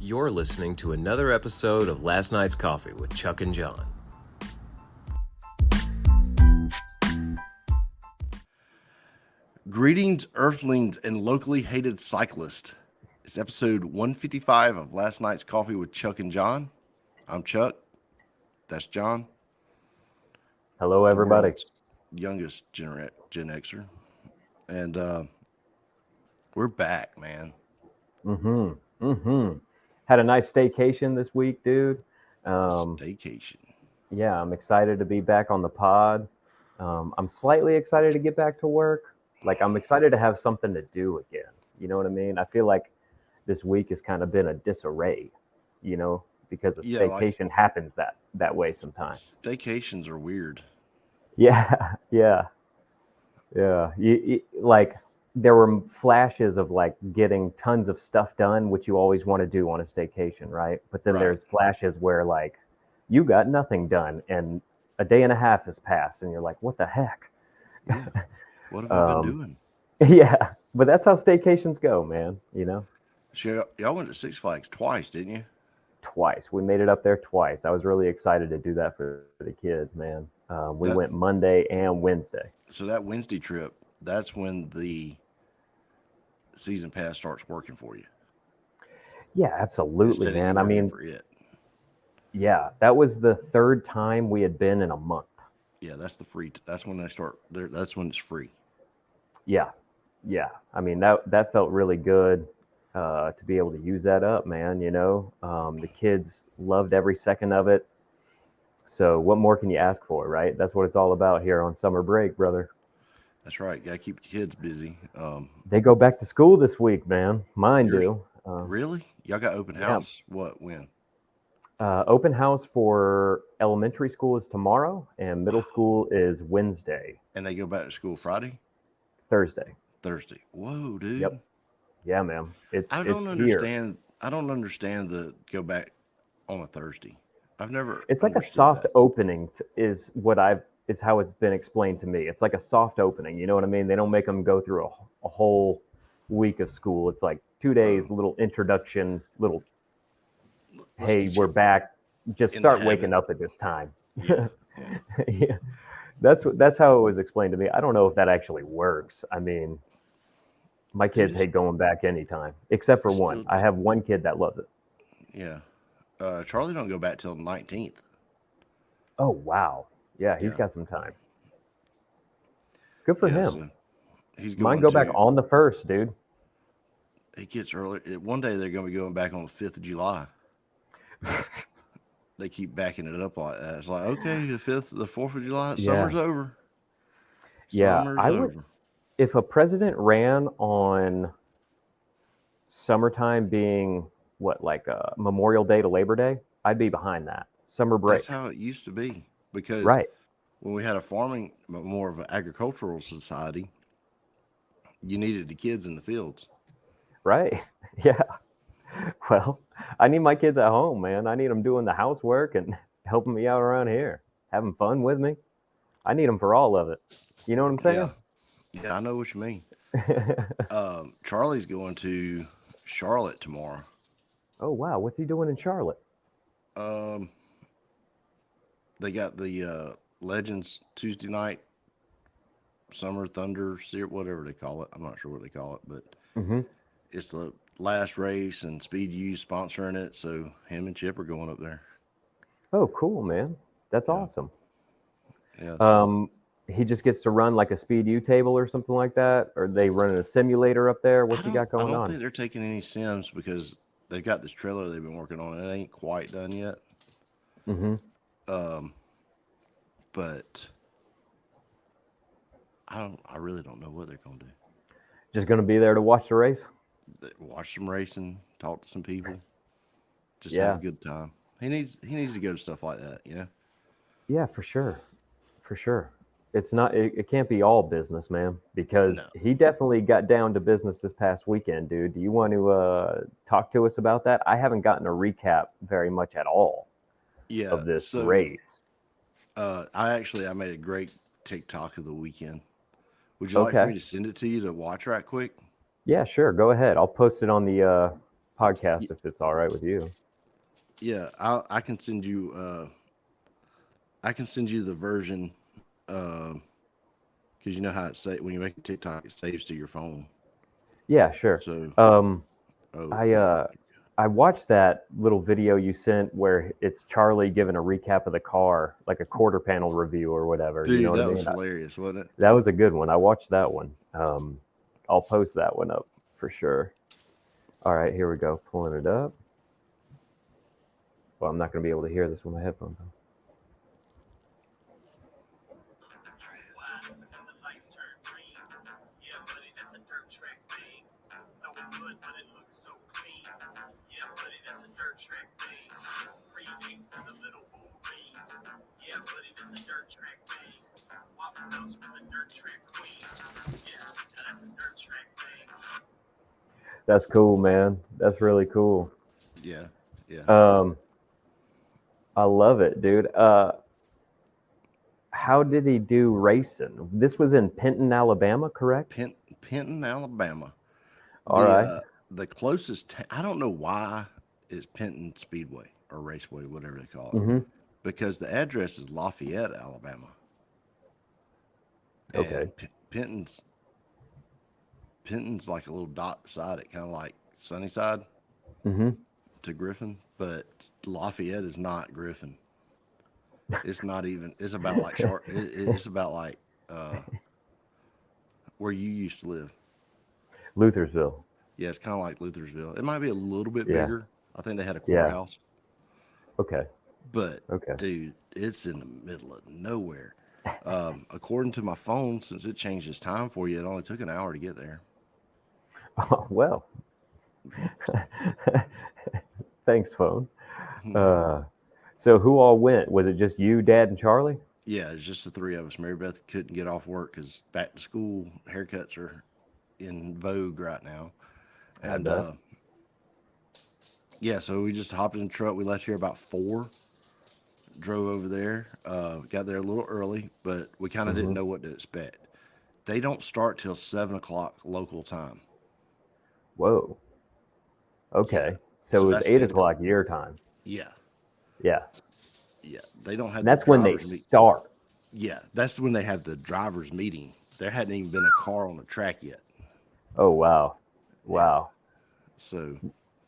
You're listening to another episode of Last Night's Coffee with Chuck and John. Greetings, Earthlings and locally hated cyclists. It's episode 155 of Last Night's Coffee with Chuck and John. I'm Chuck. That's John. Hello, everybody. The world's youngest Gen Xer. And we're back, man. Had a nice staycation this week, dude. Staycation. Yeah, I'm excited to be back on the pod. I'm slightly excited to get back to work. Like, I'm excited to have something to do again. You know what I mean? I feel like this week has kind of been a disarray, you know, because a staycation happens that way sometimes. Staycations are weird. Yeah. Like, there were flashes of like getting tons of stuff done, which you always want to do on a staycation, right? But then there's flashes where like you got nothing done and a day and a half has passed and you're like, what the heck? Yeah. What have I been doing? Yeah, but that's how staycations go, man, you know? So y'all went to Six Flags twice, didn't you? Twice. We made it up there twice. I was really excited to do that for the kids, man. We went Monday and Wednesday. So that Wednesday trip, that's when the season pass starts working for you. Yeah, absolutely, man. I mean, for it. Yeah, that was the third time we had been in a month. Yeah, that's the free. That's when they start. That's when it's free. Yeah. I mean, that felt really good to be able to use that up, man. You know, the kids loved every second of it. So what more can you ask for, right? That's what it's all about here on summer break, brother. That's right. Got to keep the kids busy. They go back to school this week, man. Mine do. Really? Y'all got open house? Yeah. What? When? Open house for elementary school is tomorrow, and middle school is Wednesday. And they go back to school Friday? Thursday. Whoa, dude. Yep. Yeah, man. I don't understand. I don't understand the go back on a Thursday. I've never. It's like a soft opening is how it's been explained to me. It's like a soft opening. You know what I mean? They don't make them go through a whole week of school. It's like 2 days, little introduction, hey, we're back. Just start waking up at this time. Yeah. Yeah. That's how it was explained to me. I don't know if that actually works. I mean, my kids hate going back anytime, except for one. I have one kid that loves it. Yeah. Charlie don't go back till the 19th. Oh, wow. Yeah, he's got some time. Good for him. So he's going. Mine go back on the 1st, dude. It gets early. One day they're going to be going back on the 5th of July. They keep backing it up like that. It's like, okay, the 4th of July, summer's over. I would, if a president ran on summertime being like Memorial Day to Labor Day, I'd be behind that. Summer break. That's how it used to be. Because when we had more of an agricultural society, you needed the kids in the fields. Right. Yeah. Well, I need my kids at home, man. I need them doing the housework and helping me out around here, having fun with me. I need them for all of it. You know what I'm saying? Yeah, I know what you mean. Charlie's going to Charlotte tomorrow. Oh, wow. What's he doing in Charlotte? They got the Legends Tuesday night, Summer Thunder, whatever they call it. I'm not sure what they call it, but it's the last race and Speed U sponsoring it. So him and Chip are going up there. Oh, cool, man. That's awesome. Yeah. He just gets to run like a Speed U table or something like that, or they running a simulator up there. What's he got going on? I don't think they're taking any sims because they've got this trailer they've been working on. It ain't quite done yet. But I really don't know what they're going to do. Just going to be there to watch the race? Watch some racing, talk to some people, just have a good time. He needs to go to stuff like that, you know? Yeah, for sure. It's not. It can't be all business, man, because he definitely got down to business this past weekend, dude. Do you want to talk to us about that? I haven't gotten a recap very much at all of this race. I made a great TikTok of the weekend. Would you like for me to send it to you to watch right quick? Yeah, sure. Go ahead. I'll post it on the podcast if it's all right with you. Yeah, I can send you. I can send you the version. Because you know how when you make a TikTok, it saves to your phone. Yeah, sure. So, oh, I I watched that little video you sent where it's Charlie giving a recap of the car, like a quarter panel review or whatever. You know dude, what I that was mean? hilarious, wasn't it? That was a good one. I watched that one. I'll post that one up for sure. All right, here we go. Pulling it up. Well, I'm not going to be able to hear this with my headphones on. That's cool, man. That's really cool. Yeah, yeah. I love it, dude. How did he do racing? This was in Penton, Alabama, correct? Penton, Alabama. All right. The closest. I don't know why it's Penton Speedway or Raceway, whatever they call it, Mm-hmm. because the address is Lafayette, Alabama. Okay. And Penton's like a little dot beside it, kind of like Sunnyside Mm-hmm. to Griffin, but Lafayette is not Griffin. It's not even. It's about like short. It's about like where you used to live. Luthersville. Yeah, it's kind of like Luthersville. It might be a little bit Yeah. bigger. I think they had a Yeah. courthouse. Okay. But Okay. dude, it's in the middle of nowhere. According to my phone, since it changed its time for you, it only took an hour to get there. Oh, well. Thanks, phone. So who all went? Was it just you, Dad, and Charlie? Yeah, it's just the three of us. Mary Beth couldn't get off work because back to school haircuts are in vogue right now. And yeah, so we just hopped in the truck. We left here about 4, drove over there, got there a little early, but we kind of didn't know what to expect. They don't start till 7 o'clock local time. Whoa. Okay. Yeah. So it was that's 8 o'clock your time. Yeah. Yeah. Yeah. They don't have And that's when they start. Yeah. That's when they have the drivers meeting. There hadn't even been a car on the track yet. Oh, wow. Wow. Yeah. So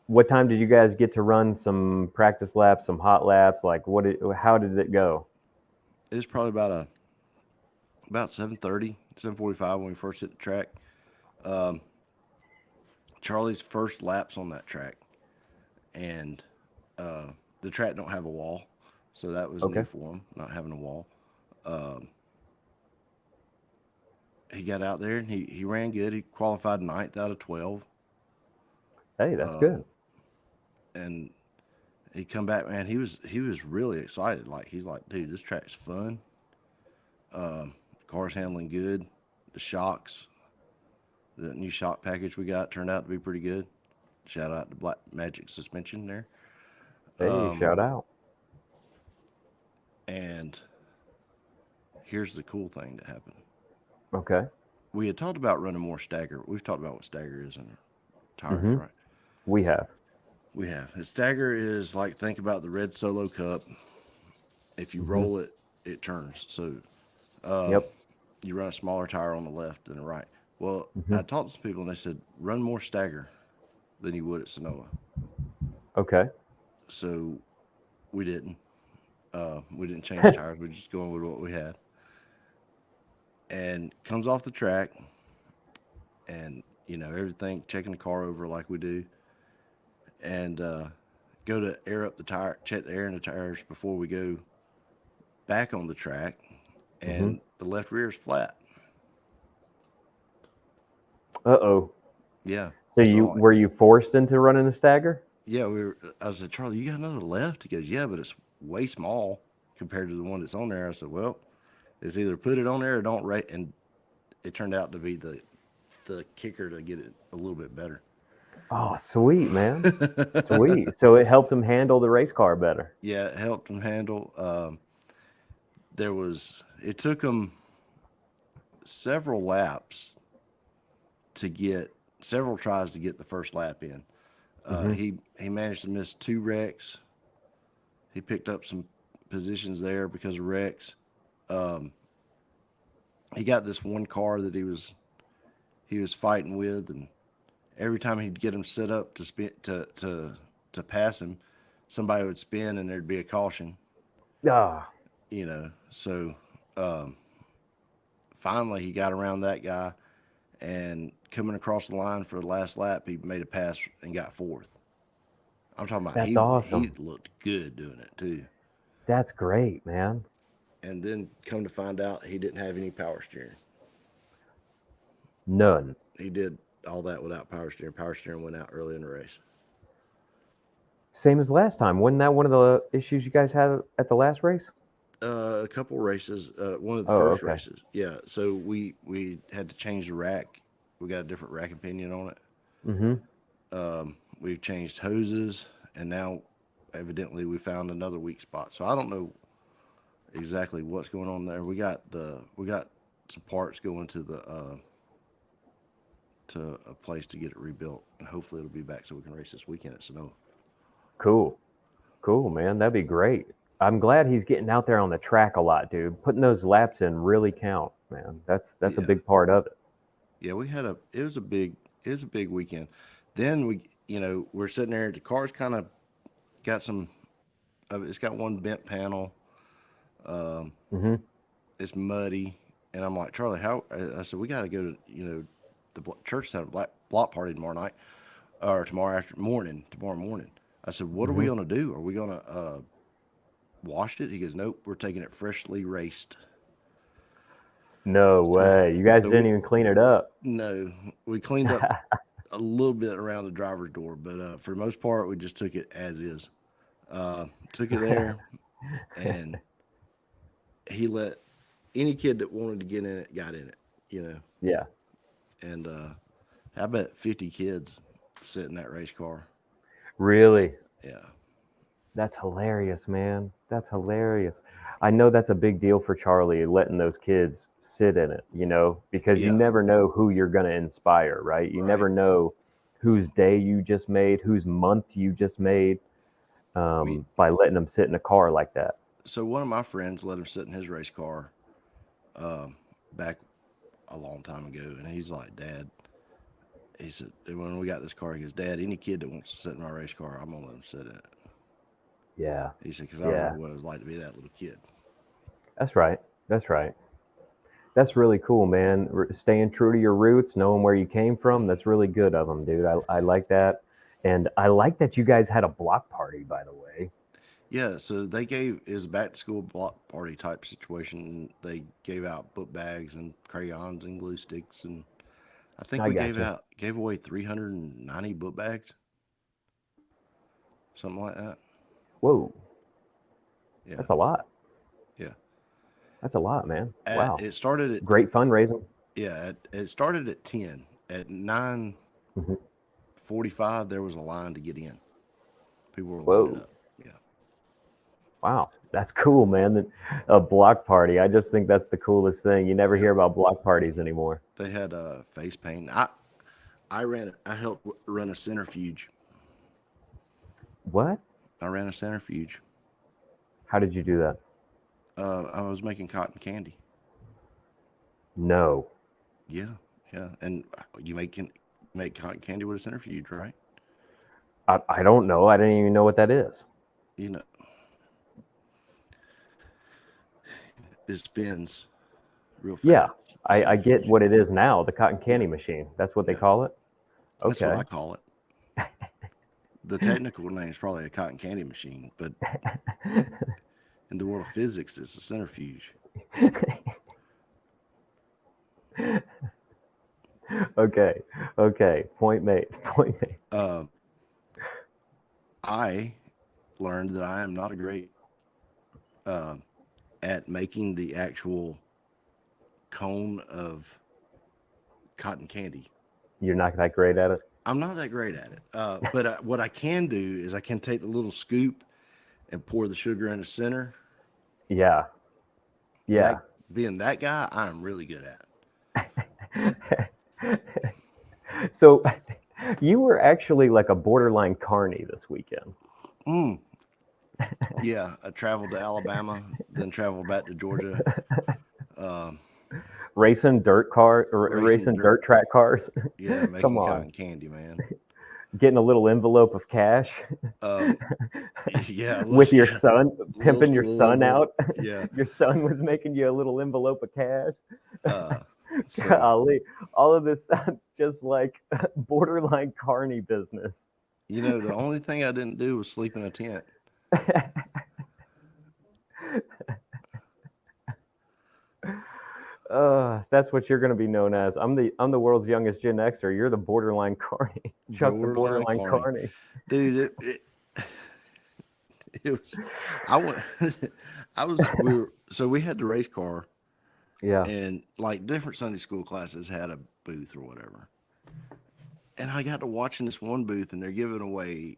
what time did you guys get to run some practice laps, some hot laps? Like how did it go? it was probably about 7:30, 7:45 when we first hit the track. Charlie's first laps on that track, and the track don't have a wall, so that was new for him, not having a wall. He got out there and he ran good. He qualified 9th out of 12. Hey, that's good. And he come back, man. He was really excited. Like he's like, dude, this track's fun. Car's handling good. The shocks, the new shock package we got turned out to be pretty good. Shout out to Black Magic Suspension there. Hey, shout out. And here's the cool thing that happened. Okay. We had talked about running more stagger. We've talked about what stagger is in tires, right? We have. We have. A stagger is like, think about the red Solo Cup. If you roll it, it turns. So you run a smaller tire on the left than the right. Well, I talked to some people and they said, run more stagger than you would at Sonoma. Okay. So we didn't. We didn't change tires. We just going with what we had. And comes off the track and, everything, checking the car over like we do. And go to air up the tire, check the air in the tires before we go back on the track. And the left rear is flat. Uh-oh. Yeah. So were you forced into running a stagger? Yeah, I said, Charlie, you got another left? He goes, yeah, but it's way small compared to the one that's on there. I said, well, it's either put it on there or don't rate. And it turned out to be the kicker to get it a little bit better. Oh, sweet, man. Sweet. So it helped him handle the race car better. Yeah, it helped him handle. It took him several tries to get the first lap in. He managed to miss 2 wrecks. He picked up some positions there because of wrecks. Um, he got this one car that he was fighting with, and every time he'd get him set up to spin to pass him, somebody would spin and there'd be a caution. Ah, So um, finally he got around that guy, and coming across the line for the last lap, he made a pass and got 4th. I'm talking about that's he awesome. looked good doing it too. That's great, man. And then come to find out he didn't have any power steering. None. He did all that without power steering. Power steering went out early in the race. Same as last time. Wasn't that one of the issues you guys had at the last race? A couple races. One of the Oh, first okay. races. Yeah. So we had to change the rack. We got a different rack opinion on it. Mm-hmm. We've changed hoses, and now evidently we found another weak spot. So I don't know exactly what's going on there. We got some parts going to a place to get it rebuilt, and hopefully it'll be back so we can race this weekend at Sonoma. Cool. Cool, man. That'd be great. I'm glad he's getting out there on the track a lot, dude. Putting those laps in really count, man. That's a Yeah. big part of it. Yeah, it was a big weekend. Then we're sitting there. The car's kind of got it's got one bent panel. Mm-hmm. It's muddy, and I'm like, Charlie, how? I said we got to go to the church had a block party tomorrow night or tomorrow morning. I said, what are we Mm-hmm. gonna do? Are we gonna wash it? He goes, nope, we're taking it freshly raced. No So, way. You guys so didn't even clean it up. no, we cleaned up a little bit around the driver's door, but for the most part, we just took it as is. Took it there, and he let any kid that wanted to get in it got in it. Yeah. And I bet 50 kids sit in that race car. Really? Yeah, That's hilarious, man. That's hilarious. I know that's a big deal for Charlie, letting those kids sit in it, because you yeah, never know who you're going to inspire, right? You right. never know whose day you just made, whose month you just made, I mean, by letting them sit in a car like that. so one of my friends let him sit in his race car back a long time ago, and he's like, Dad, he said, when we got this car, he goes, Dad, any kid that wants to sit in my race car, I'm gonna let him sit in it. Yeah. He said, because I Yeah. remember what it was like to be that little kid. That's right. That's right. That's really cool, man. Staying true to your roots, knowing where you came from. That's really good of them, dude. I like that. And I like that you guys had a block party, by the way. Yeah, so it was a back to school block party type situation. They gave out book bags and crayons and glue sticks, and I think I we got you. gave away 390 book bags, something like that. Whoa. Yeah, That's a lot. yeah. That's a lot, man. Wow. It started at Great fundraising. it started at 10. At 9:45, there was a line to get in. People were lining Whoa. up. Yeah, Wow. That's cool, man. A block party. I just think that's the coolest thing. You never yeah. hear about block parties anymore. They had face paint. I helped run a centrifuge. What? I ran a centrifuge. How did you do that? I was making cotton candy. No. Yeah, yeah. And make cotton candy with a centrifuge, right? I don't know. I didn't even know what that is. You know, it spins real Yeah. fast. I get Centrifuge. what it is now, the cotton Yeah, candy machine. That's what they yeah. call it? That's what I Okay. call it. The technical name is probably a cotton candy machine, but in the world of physics, it's a centrifuge. Okay. Okay. Point made. Point made. Uh, I learned that I am not a great uh, at making the actual cone of cotton candy. You're not that great at it? I'm not that great at it. But what I can do is I can take the little scoop and pour the sugar in the center. Yeah. Yeah. That being that guy, I'm really good at. So You were actually like a borderline carny this weekend. Mm. Yeah, I traveled to Alabama, then traveled back to Georgia. Um, Racing Racing racing dirt. dirt track cars. Yeah, Come making on, cotton candy, man. getting a little envelope of cash Um, yeah, with your yeah, son, pimping your little son envelope. out. Yeah. Your son was making you a little envelope of cash. Uh, so Golly, all of this sounds just like borderline carny business. the only thing I didn't do was sleep in a tent. That's what you're going to be known as. I'm the world's youngest Gen Xer. You're the borderline carny. Chuck the Borderline borderline corny, carny. dude. It was. I went. I was. We were. So we had the race car, Yeah. and like different Sunday school classes had a booth or whatever. And I got to watching this one booth, and they're giving away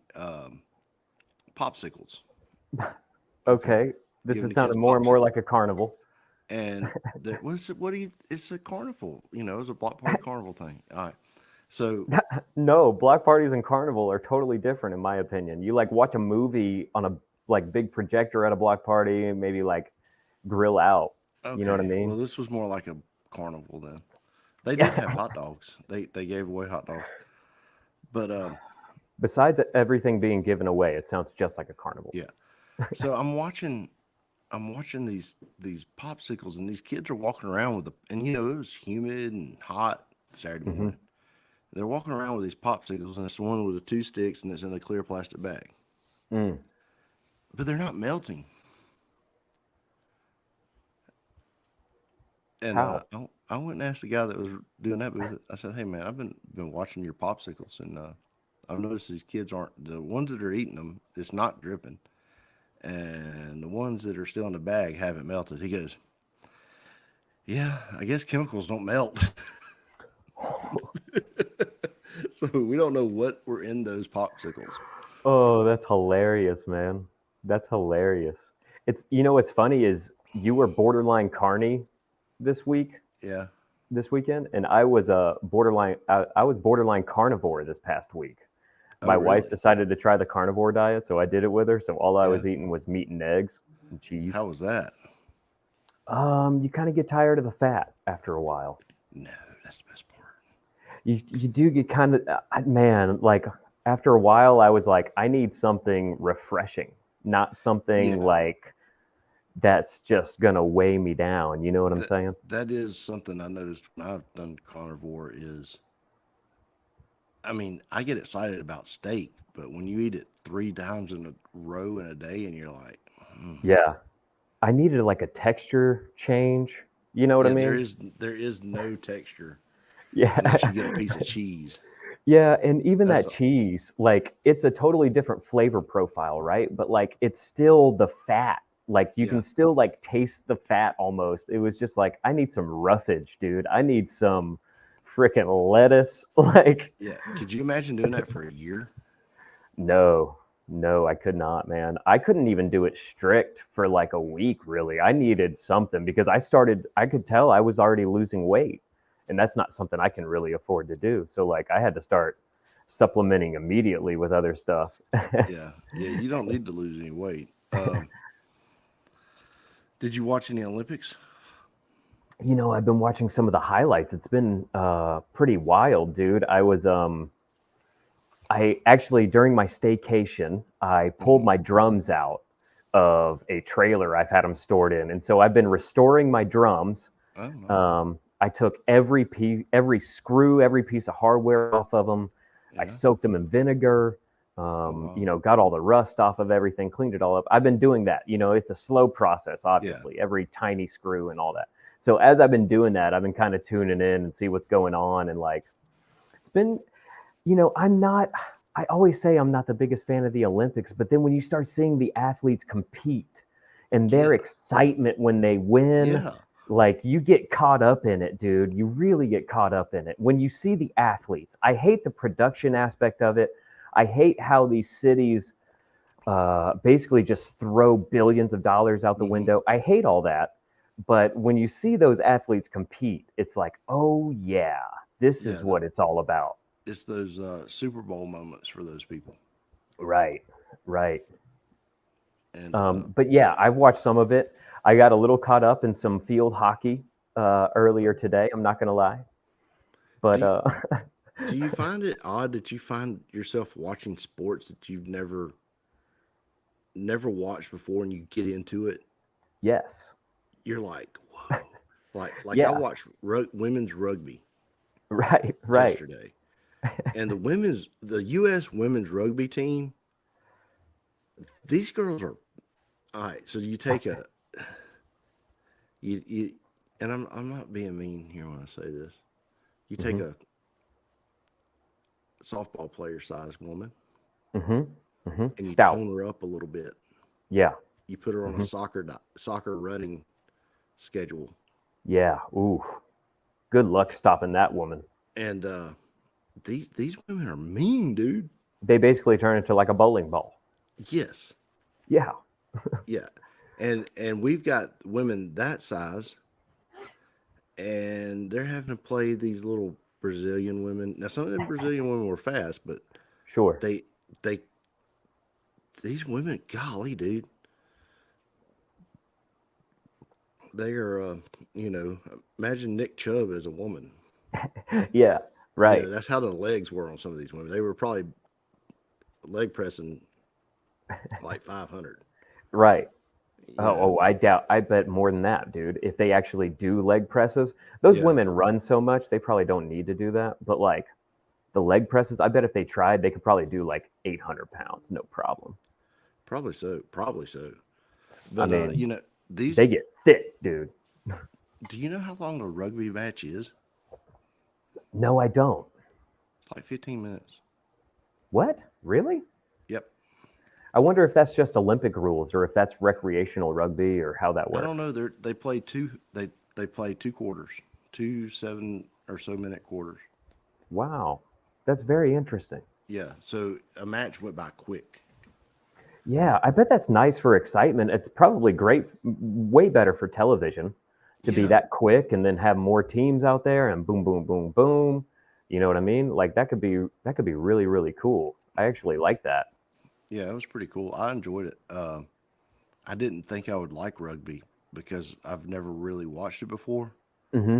popsicles. Okay, Okay. This giving is the kids sounding more and more popsicles. like a carnival. And there was what do you? It's a carnival. It's a block party carnival thing. All right. So No, block parties and carnival are totally different in my opinion. You like watch a movie on a like big projector at a block party and maybe like grill out. You know what I okay, mean? well this was more like a carnival then. They did have hot dogs. They gave away hot dogs. But Besides everything being given away, it sounds just like a carnival. yeah. So I'm watching these popsicles, and these kids are walking around with and it was humid and hot Saturday Hmm. morning. They're walking around with these popsicles, and it's the one with the two sticks, and it's in a clear plastic bag. Mm. But they're not melting. And How? I went and asked the guy that was doing that booth. I said, "Hey man, I've been watching your popsicles, and I've noticed these kids aren't the ones that are eating them. It's not dripping, and the ones that are still in the bag haven't melted." He goes, "Yeah, I guess chemicals don't melt." So we don't know what were in those popsicles. Oh, that's hilarious, man. That's hilarious. What's funny is you were borderline carny this Yeah. weekend, and I was borderline carnivore this past week. Oh, My wife really? decided to try the carnivore diet, so I did it with her. So all I Yeah. was eating was meat and eggs and cheese. How was that? You kind of get tired of the fat after a while. No, that's the best part. You do get kind of man, like after a while I was like I need something refreshing, not something Yeah. like that's just gonna weigh me down. You know what I'm That saying? that is something I noticed when I've done carnivore is I mean, I get excited about steak, but when you eat it 3 times in a row in a day and you're like, Yeah. I needed like a texture change. You know what I yeah, there mean? is there is no texture unless you get a Yeah. piece of cheese. Yeah, and even That's that cheese, like it's a totally different flavor profile, right? But like it's still the fat. Like you yeah, can still like taste the fat almost. It was just like I need some roughage, dude. I need some freaking lettuce. Like yeah. Could you imagine doing that for a year? no, no, I could not, man. I couldn't even do it strict for like a week, really. I needed something because I could tell I was already losing weight. And that's not something I can really afford to do. So, like, I had to start supplementing immediately with other stuff. Yeah, yeah. You don't need to lose any weight. Did you watch any Olympics? I've been watching some of the highlights. It's been pretty wild, dude. I actually, during my staycation, I pulled Hmm. my drums out of a trailer I've had them stored in. And so I've been restoring my drums. I don't know. I took every screw, every piece of hardware off of them. I Yeah. soaked them in vinegar. Oh wow. Got all the rust off of everything, cleaned it all up. I've been doing that. It's a slow process, Yeah. obviously, every tiny screw and all that. So as I've been doing that, I've been kind of tuning in and see what's going on. And like, it's been, I'm not, I always say I'm not the biggest fan of the Olympics, but then when you start seeing the athletes compete and Yeah. their excitement when they win, Yeah. like you get caught up in it, dude. You really get caught up in it. When you see the athletes, I hate the production aspect of it. I hate how these cities basically just throw billions of dollars out the Hmm. window. I hate all that. But when you see those athletes compete, it's like, oh, yeah, this is Yeah. what it's all about. it's those Super Bowl moments for those people. Right, right. And But yeah, I've watched some of it. I got a little caught up in some field hockey earlier today. I'm not gonna lie, do but you, do you find it odd that you find yourself watching sports that you've never watched before, and you get into it? yes, You're like, whoa! Like I yeah, watched women's rugby right, right. yesterday, and the U.S. women's rugby team. These girls are all right. So you take a you and I'm not being mean here when I say this. You take Hmm. a softball player sized woman Hmm. Hmm. and you Stout. tone her up a little bit. Yeah. You put her on a Hmm. soccer running schedule, Yeah. Ooh. Good luck stopping that woman. and these women are mean, dude. They basically turn into like a bowling ball. Yes, Yeah. yeah, and we've got women that size, and they're having to play these little Brazilian women. Now some of them Brazilian women were fast, but Sure. they they these women, golly, dude, they are imagine Nick Chubb as a woman. Yeah. Right. That's how the legs were on some of these women. They were probably leg pressing like 500. Right. You know, I doubt. I bet more than that, dude. If they actually do leg presses, those yeah, women run so much they probably don't need to do that. But like the leg presses, I bet if they tried, they could probably do like 800 pounds, no problem. probably so, probably so. I But mean, these. they get thick, dude. Do you know how long a rugby match is? No, I don't. It's like 15 minutes. What? Really? Yep. I wonder if that's just Olympic rules or if that's recreational rugby or how that I don't works. know. They play they play two quarters, two 7 or so minute quarters. Wow. That's very interesting. Yeah. So a match went by quick. Yeah, I bet that's nice for excitement. It's probably great, way better for television to be Yeah. that quick and then have more teams out there and boom, boom, boom, boom. You know what I mean? Like that could be really, really cool. I actually like that. Yeah. It was pretty cool. I enjoyed it. I didn't think I would like rugby because I've never really watched it before. Hmm.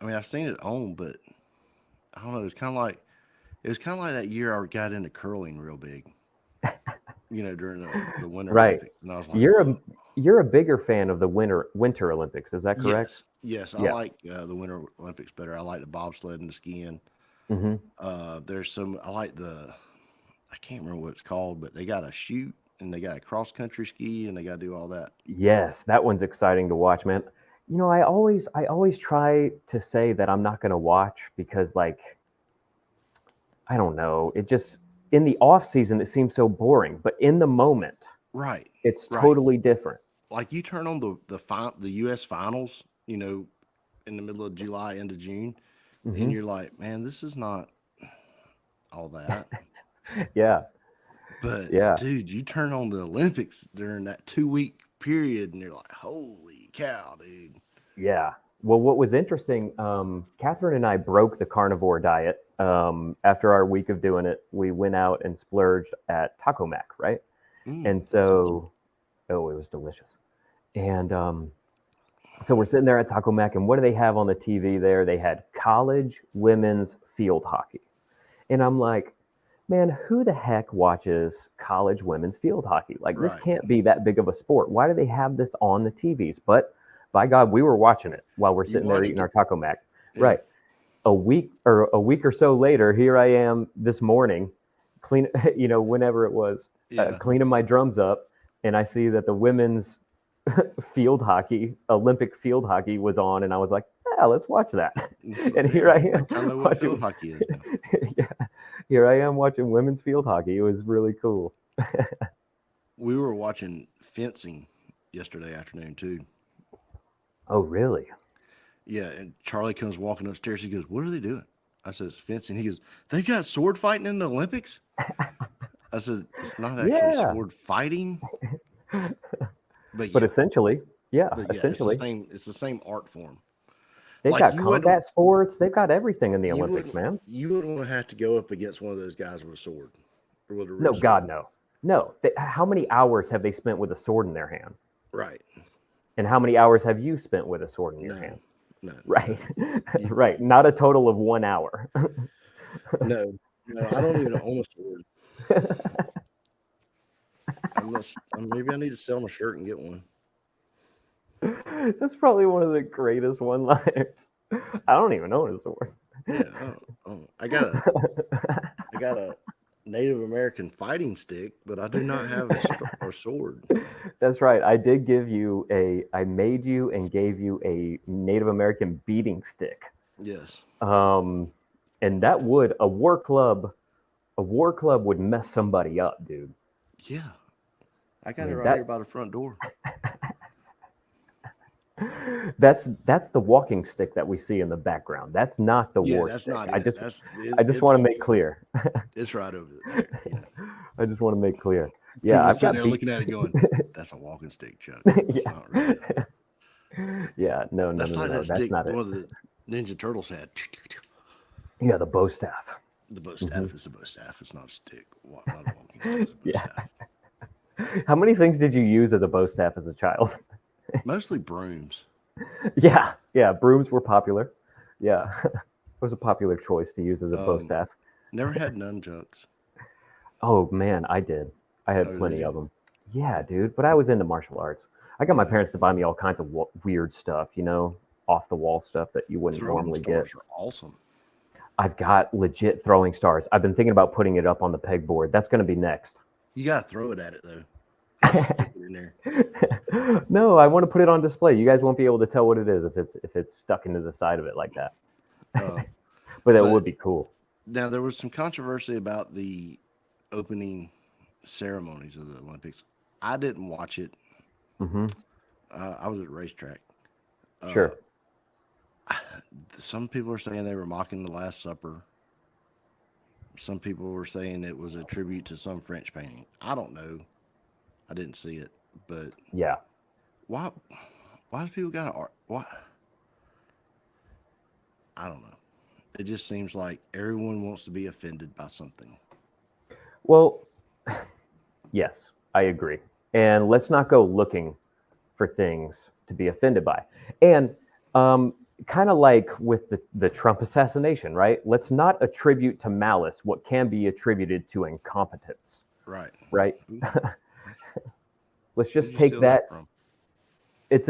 I mean, I've seen it on, but I don't know. It was kind of like that year I got into curling real big. During the Winter Right. Olympics, and I was like, You're oh, a you're a bigger fan of the Winter Olympics, is that correct? yes, yes, I Yeah. like the Winter Olympics better. I like the bobsled and the skiing. Hmm. There's some. I like I can't remember what it's called, but they got a shoot and they got a cross country ski and they got to do all that. Yes, that one's exciting to watch, man. I always try to say that I'm not going to watch because like I don't know, it just in the off season it seems so boring, but in the moment Right, it's right. totally different. Like you turn on the U.S. finals, in the middle of July into June, and Hmm. you're like, man, this is not all that. Yeah, But yeah, dude, you turn on the Olympics during that 2 week period, and you're like, holy cow, dude. yeah. Well, what was interesting, Catherine and I broke the carnivore diet. After our week of doing it, we went out and splurged at Taco Mac, right? And Sounds good. so, oh, it was delicious. And so we're sitting there at Taco Mac, and what do they have on the TV there? They had college women's field hockey. And I'm like, man, who the heck watches college women's field hockey? Like, this Right. can't be that big of a sport. Why do they have this on the TVs? But by God, we were watching it while we're You sitting there watched eating our it. Taco Mac. Yeah. Right. A week or so later, here I am this morning, clean, whenever it was, Yeah. cleaning my drums up, and I see that the women's field hockey, Olympic field hockey was on, and I was like, yeah, let's watch that. And here Yeah. I I am kind of know what field watching. hockey is now. Yeah, here I am watching women's field hockey. It was really cool. We were watching fencing yesterday afternoon, too. Oh, really? Yeah. And Charlie comes walking upstairs. He goes, what are they doing? I said, it's fencing. He goes, they got sword fighting in the Olympics? I said, it's not actually Yeah, sword fighting, but but yeah. essentially, yeah, But yeah, essentially, it's the same art form. They've Like got you combat wouldn't, sports. They've got everything in the you Olympics, wouldn't, man. you wouldn't want to have to go up against one of those guys with a sword or with a real No, God, sword. no. No. How many hours have they spent with a sword in their hand? Right. And how many hours have you spent with a sword in your No. hand? No. Right. You, Right. Not a total of 1 hour. no. No. I don't even own a sword. Maybe I need to sell my shirt and get one. That's probably one of the greatest one-liners. I don't even own a sword. Yeah. I got a Native American fighting stick, but I do not have a sword. That's right. I made you and gave you a Native American beating stick. Yes. And a war club would mess somebody up, dude. Yeah. I got I it mean, right here by the front door. that's the walking stick that we see in the background. That's not the war That's stick. not I it. just It, I just want to it's make clear. it's right over there. Yeah. I just want to make clear. Yeah, People I've sitting got there looking at it going, "That's a walking stick, Chuck. That's yeah. not really." Yeah, no, That's like that that's stick not it. one of the Ninja Turtles had. Yeah, the bow staff. The bow Hmm. staff is the bow staff. It's not a stick. Not a walking stick. It's a bow Yeah. staff. How many things did you use as a bow staff as a child? Mostly brooms. Yeah, brooms were popular. Yeah, it was a popular choice to use as a bow staff. Never had nunchucks. Oh man, I did. I had Oh, did plenty you? of them. Yeah, dude. But I was into martial arts. I got my Yeah. parents to buy me all kinds of weird stuff, off the wall stuff that you wouldn't Throwing normally get. stars are awesome. I've got legit throwing stars. I've been thinking about putting it up on the pegboard. That's going to be next. You gotta throw it at it though. Just stick it in there. No, I want to put it on display. You guys won't be able to tell what it is if it's stuck into the side of it like that. But that would be cool. Now there was some controversy about the opening ceremonies of the Olympics. I didn't watch it. Hmm. I was at the racetrack. Sure. Some people are saying they were mocking the Last Supper. Some people were saying it was a tribute to some French painting. I don't know. I didn't see it, but Yeah. why? Why do people got to art? What? I don't know. It just seems like everyone wants to be offended by something. Well, yes, I agree. And let's not go looking for things to be offended by. And kind of like with the Trump assassination, right? Let's not attribute to malice what can be attributed to incompetence. Right. Right. Let's just Where'd you take steal that. from? It's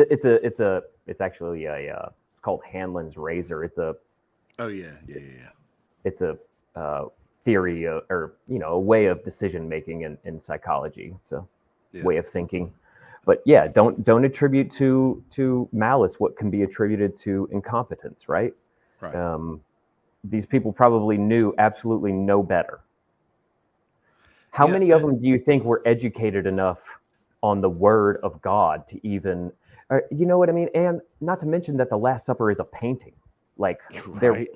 actually it's called Hanlon's razor. Oh yeah. It's a theory or a way of decision making in psychology. It's a way of thinking. But yeah, don't attribute to malice what can be attributed to incompetence, right? Right. These people probably knew absolutely no better. How Yeah, many of them do you think were educated enough on the word of God to even, you know what I mean? And not to mention that the Last Supper is a painting. Like, right.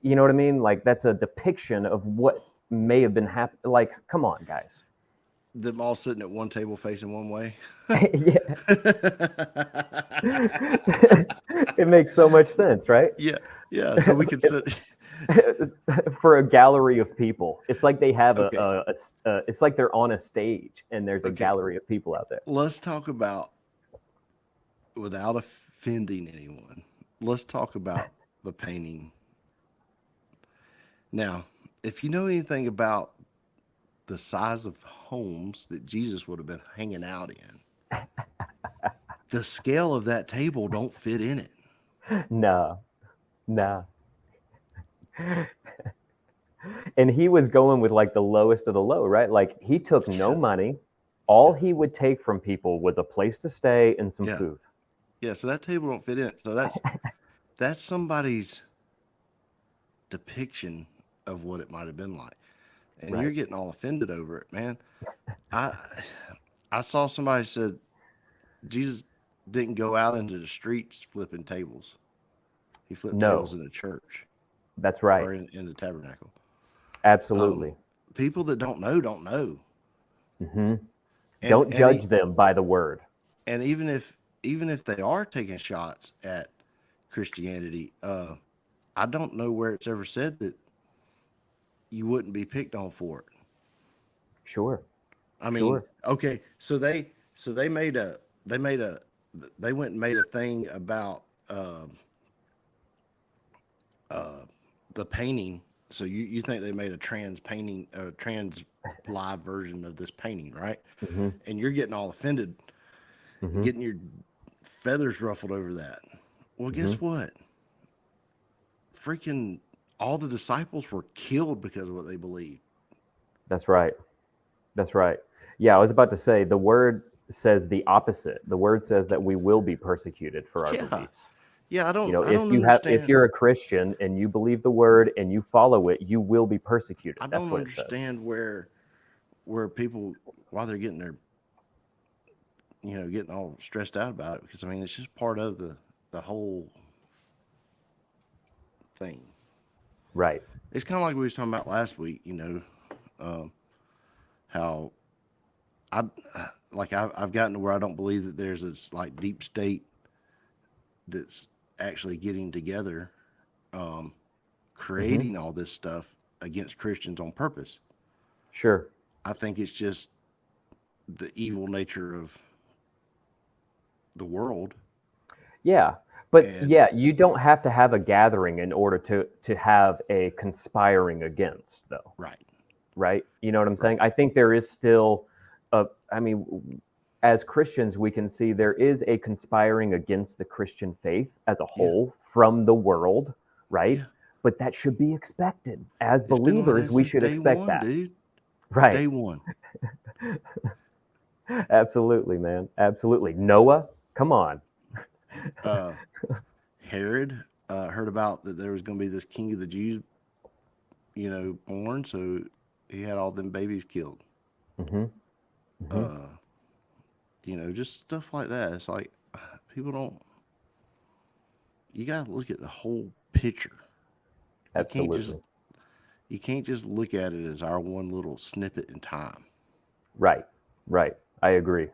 you know what I mean? Like, that's a depiction of what may have been happening. Like, come on, guys. Them all sitting at one table facing one way. Yeah. It makes so much sense, right? Yeah. So we could sit For a gallery of people. It's like they have Okay. it's like they're on a stage and there's a Okay. gallery of people out there. Let's talk about, without offending anyone, let's talk about the painting. Now, if you know anything about the size of homes that Jesus would have been hanging out in, the scale of that table don't fit in it. No. And he was going with like the lowest of the low, right? Like he took no money. All he would take from people was a place to stay and some food. Yeah, so that table don't fit in it. So that's somebody's depiction of what it might have been like. And you're getting all offended over it, man. I saw somebody said Jesus didn't go out into the streets flipping tables. He flipped tables in the church. That's right. Or in the tabernacle. Absolutely. People that don't know, don't know. Mm-hmm. Don't judge them by the word. And even if they are taking shots at Christianity. I don't know where it's ever said that you wouldn't be picked on for it. Sure. I mean, Sure. okay, so they they made a they went and made a thing about the painting. So you think they made a trans painting, a trans live version of this painting, right? Hmm. And you're getting all offended and Hmm. getting your feathers ruffled over that. Well, guess Hmm. what? Freaking all the disciples were killed because of what they believed. That's right. That's right. Yeah, I was about to say the word says the opposite. The word says that we will be persecuted for our Yeah, beliefs. yeah. You know, I if don't if understand. you're a Christian and you believe the word and you follow it, you will be persecuted. I That's don't what it says. understand where people while they're getting their getting all stressed out about it, because I mean it's just part of the whole thing. Right. It's kind of like we was talking about last week. How I I've gotten to where I don't believe that there's this like deep state that's actually getting together, Hmm. creating all this stuff against Christians on purpose. Sure. I think it's just the evil nature of the world. Yeah. But And yeah, you don't have to have a gathering in order to have a conspiring against, though. right, Right? You know what I'm right, saying? I think there is still a, I mean, as Christians, we can see there is a conspiring against the Christian faith as a yeah, whole from the world, right? yeah. But that should be expected. As It's been like believers, that we since should day expect one, that. dude. Right. Day one. Absolutely, man. Absolutely. Noah, come on. Uh, Herod heard about that there was going to be this king of the Jews, born, so he had all them babies killed. Hmm. Hmm. Uh, just stuff like that. It's like people don't. You got to look at the whole picture. You can't just Absolutely. you can't just look at it as our one little snippet in time. Right. Right. I agree.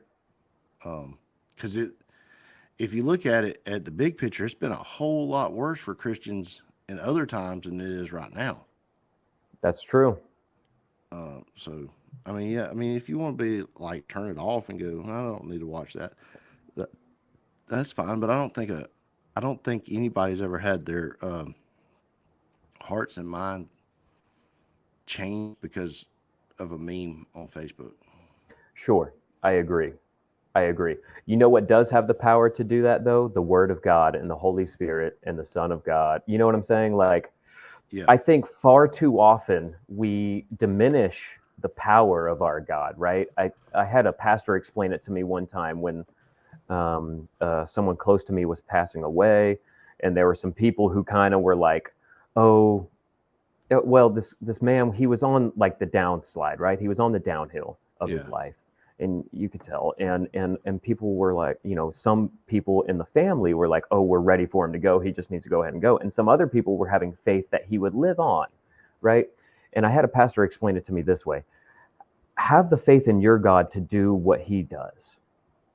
Because if you look at it at the big picture, it's been a whole lot worse for Christians in other times than it is right now. That's true. So, I mean, yeah, I mean, if you want to be like turn it off and go, I don't need to watch that that's fine. But I don't think anybody's ever had their hearts and mind changed because of a meme on Facebook. Sure. I agree. I agree. You know what does have the power to do that though? The Word of God and the Holy Spirit and the Son of God. You know what I'm saying? Like, Yeah, I think far too often we diminish the power of our God, right? I had a pastor explain it to me one time when someone close to me was passing away, and there were some people who kind of were like, oh, well, this man, he was on like the downslide, right? He was on the downhill of his yeah, life, and you could tell. And people were like, some people in the family were like, oh, we're ready for him to go. He just needs to go ahead and go. And some other people were having faith that he would live on, right? And I had a pastor explain it to me this way: have the faith in your God to do what he does.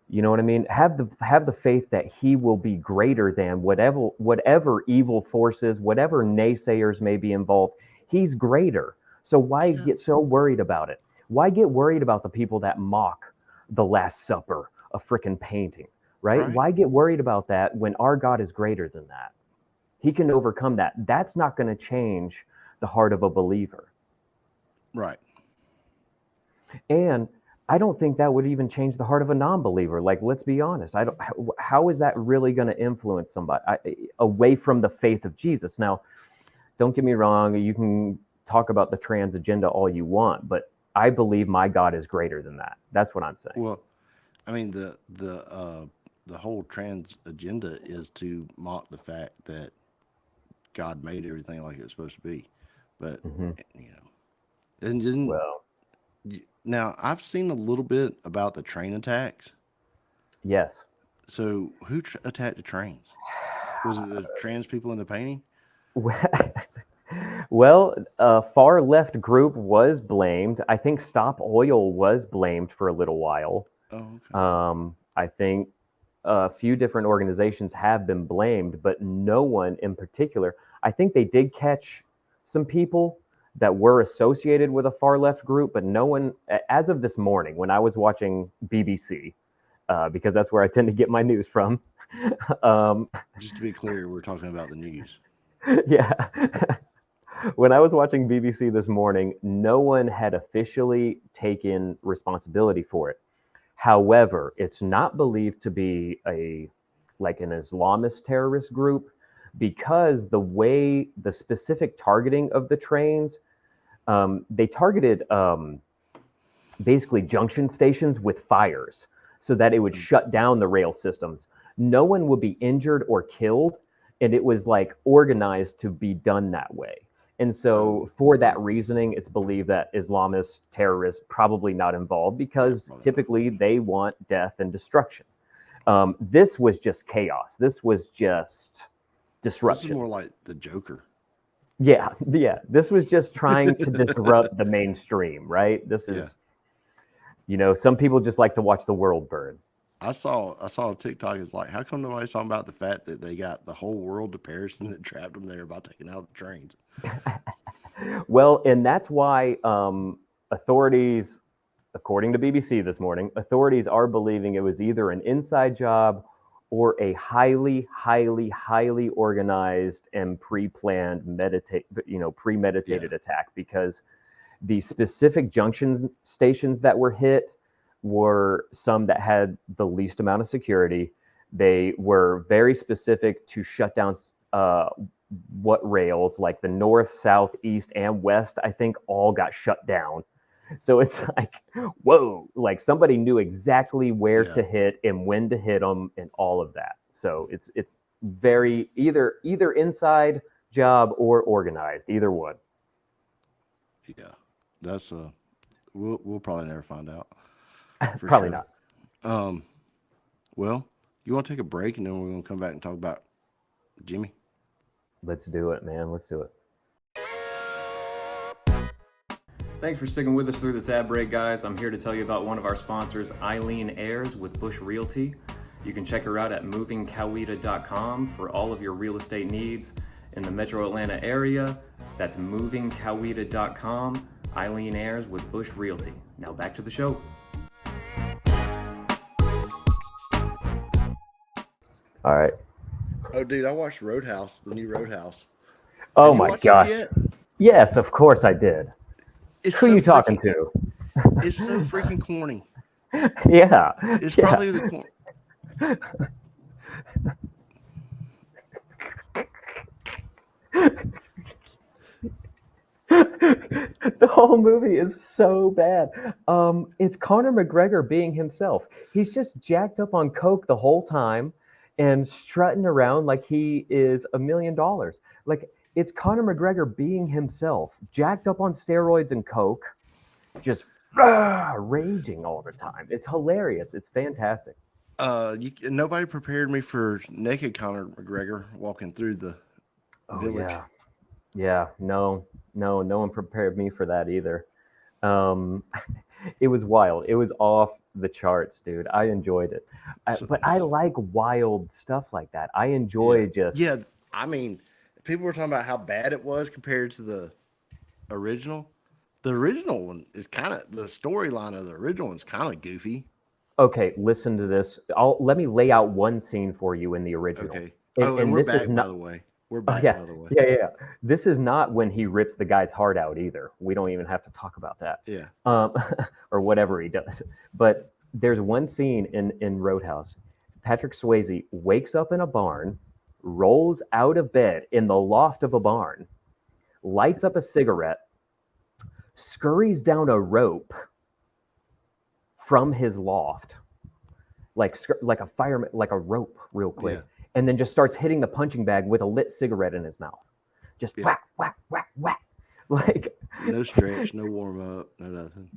You know what I mean? Have the faith that he will be greater than whatever evil forces, whatever naysayers may be involved. He's greater. So why yeah. get so worried about it? Why get worried about the people that mock the Last Supper, a freaking painting, right? Right, Why get worried about that when our God is greater than that? He can overcome that. That's not going to change the heart of a believer. right. And I don't think that would even change the heart of a non-believer. Like, let's be honest. I don't. How is that really going to influence somebody away from the faith of Jesus? Now, don't get me wrong. You can talk about the trans agenda all you want, but I believe my God is greater than that. That's what I'm saying. Well, I mean the whole trans agenda is to mock the fact that God made everything like it was supposed to be. But Hmm. you and didn't Well, now I've seen a little bit about the train attacks. yes. So who attacked the trains? Was it the trans people in the painting? Well, a far left group was blamed. I think Stop Oil was blamed for a little while. Oh, okay. I think a few different organizations have been blamed, but no one in particular. I think they did catch some people that were associated with a far left group, but no one, as of this morning, when I was watching BBC, because that's where I tend to get my news from. Just to be clear, we're talking about the news. Yeah. When I was watching BBC this morning, no one had officially taken responsibility for it. However, it's not believed to be an Islamist terrorist group because the specific targeting of the trains, they targeted basically junction stations with fires so that it would shut down the rail systems. No one would be injured or killed, and it was like organized to be done that way. And so for that reasoning, it's believed that Islamist terrorists probably not involved because typically they want death and destruction. This was just chaos. This was just disruption. This is more like the Joker. Yeah. This was just trying to disrupt the mainstream, right? This is, some people just like to watch the world burn. I saw a TikTok. It's like, how come nobody's talking about the fact that they got the whole world to Paris and that trapped them there by taking out the trains? Well, and that's why authorities, according to BBC this morning, authorities are believing it was either an inside job or a highly, highly, highly organized and pre-planned, premeditated attack, because the specific junction stations that were hit were some that had the least amount of security. They were very specific to shut down what rails, like the north, south, east, and west, I think all got shut down. So it's like, whoa, like somebody knew exactly where to hit and when to hit them and all of that. So it's very either inside job or organized, either one. Yeah, that's we'll probably never find out. Probably not. Well, you want to take a break and then we're going to come back and talk about Jimmy? Let's do it, man. Let's do it. Thanks for sticking with us through this ad break, guys. I'm here to tell you about one of our sponsors, Eileen Ayers with Bush Realty. You can check her out at movingcoweta.com for all of your real estate needs in the metro Atlanta area. That's movingcoweta.com. Eileen Ayers with Bush Realty. Now back to the show. All right. Oh, dude, I watched Roadhouse, the new Roadhouse. Oh my gosh. Yes, of course I did. Who are you talking to? It's so freaking corny. Yeah. It's probably the corny. The whole movie is so bad. It's Conor McGregor being himself. He's just jacked up on coke the whole time and strutting around like he is $1 million. Like, it's Conor McGregor being himself, jacked up on steroids and coke, just raging all the time. It's hilarious. It's fantastic. Nobody prepared me for naked Conor McGregor walking through the village. Yeah. No one prepared me for that either. It was wild. It was off the charts, dude. I enjoyed it. But I like wild stuff like that. I enjoy Yeah, I mean, people were talking about how bad it was compared to the original. The original one is kind of, the storyline of the original one's kind of goofy. Okay, listen to this. Let me lay out one scene for you in the original. Okay. And we're back, by the way. We're back, by the way. Yeah. This is not when he rips the guy's heart out either. We don't even have to talk about that. Yeah. Or whatever he does. But there's one scene in Roadhouse. Patrick Swayze wakes up in a barn, rolls out of bed in the loft of a barn, lights up a cigarette, scurries down a rope from his loft, like a fireman, like a rope, real quick, and then just starts hitting the punching bag with a lit cigarette in his mouth. Just whack, whack, whack, whack. Like, no stretch, no warm up, no nothing.